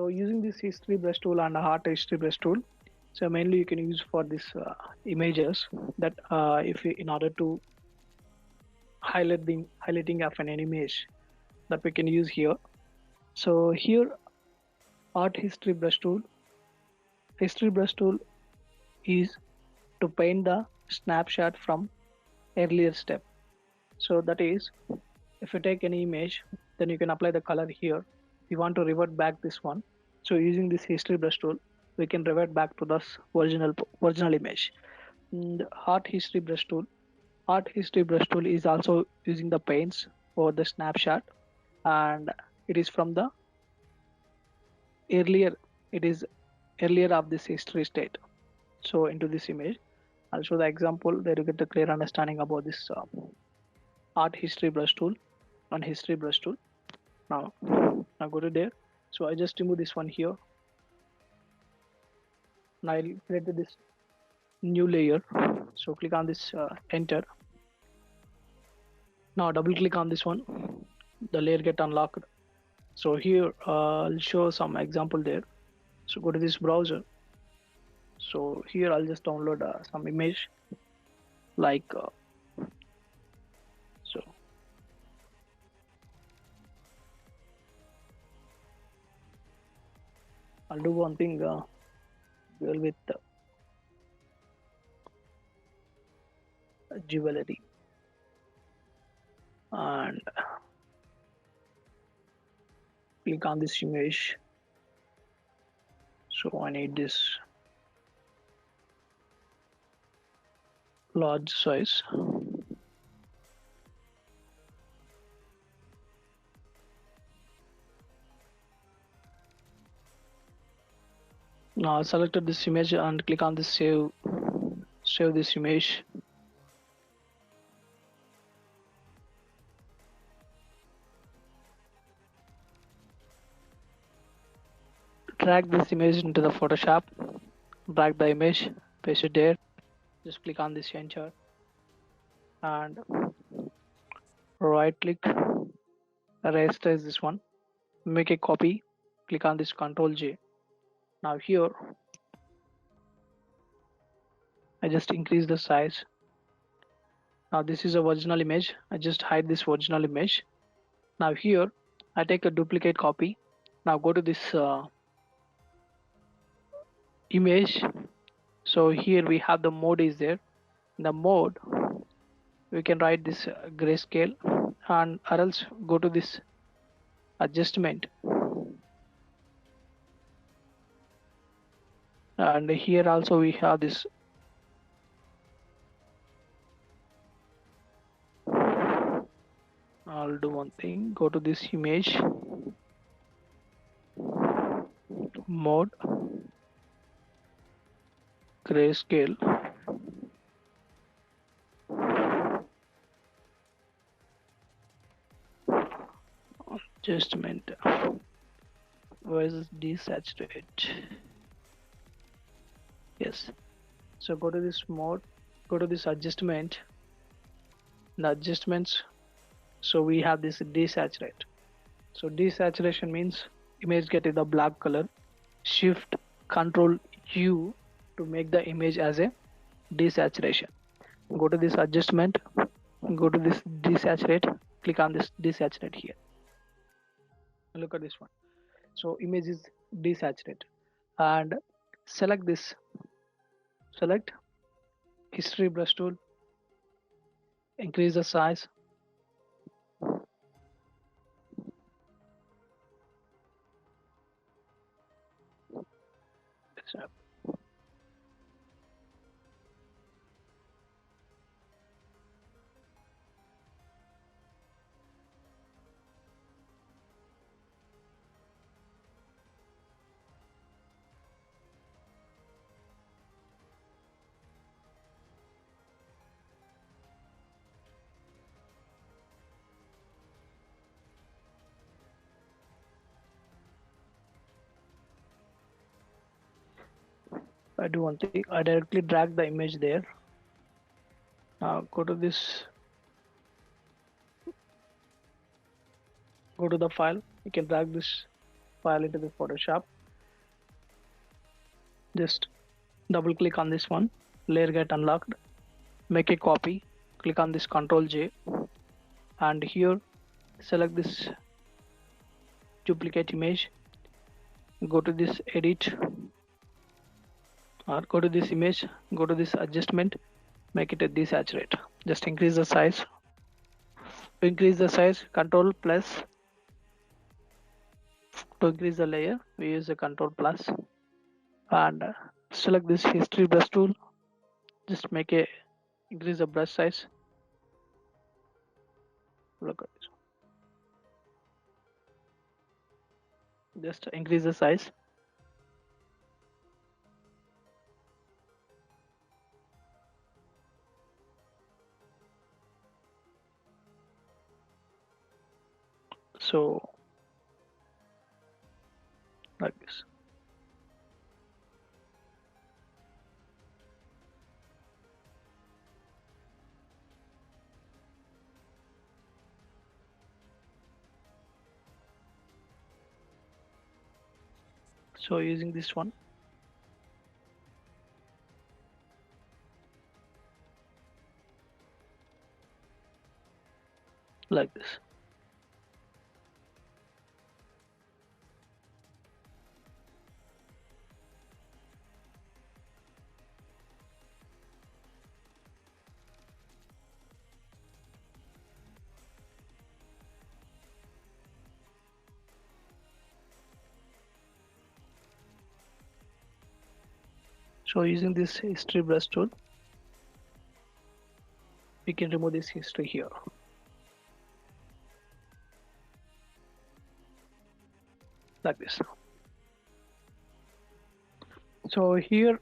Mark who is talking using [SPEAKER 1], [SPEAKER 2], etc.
[SPEAKER 1] So using this history brush tool and a art history brush tool, so mainly you can use for this images that if you, in order to highlighting of an image that we can use here. So here art history brush tool is to paint the snapshot from earlier step. So that is, if you take any image, then you can apply the color here. If you want to revert back this one, so using this history brush tool, we can revert back to this original image. And art history brush tool is also using the paints for the snapshot, and it is from the earlier. It is earlier of this history state. So into this image, I'll show the example. There you get a clear understanding about this art history brush tool and history brush tool. Now go to there. So I just remove this one here. Now I'll create this new layer. So click on this enter. Now double click on this one. The layer get unlocked. So here I'll show some example there. So go to this browser. So here I'll just download some image like so. I'll do one thing with jewelry and click on this image. So I need this large size. Now I selected this image and click on this save this image. Drag this image into the Photoshop, drag the image, paste it there, just click on this enter and right click, rasterize this one, make a copy, click on this Ctrl J. Now here I just increase the size. Now this is a original image, I just hide this original image. Now here I take a duplicate copy. Now go to this image. So here we have the mode is there. In the mode we can write this grayscale, and or else go to this adjustment, and here also we have this I'll do one thing, go to this image mode grayscale, adjustment, where is desaturate? Yes, so go to this mode, go to this adjustment, the adjustments. So we have this desaturate. So desaturation means image get the black color. Shift Control U to make the image as a desaturation. Go to this adjustment, go to this desaturate, click on this desaturate here. Look at this one. So image is desaturated, and select this, select history brush tool, increase the size, I do one thing, I directly drag the image there. Now go to this, go to the file, you can drag this file into the Photoshop, Just double click on this one, layer get unlocked, make a copy, click on this Ctrl J, and here select this duplicate image, go to this edit, or go to this image, go to this adjustment, make it a desaturate. Just increase the size. To increase the size, Control plus. To increase the layer, we use the Control plus, and select this history brush tool. Just make a increase the brush size. Look at this. Just increase the size. So like this. So using this one, like this. So using this history brush tool, we can remove this history here, like this. So here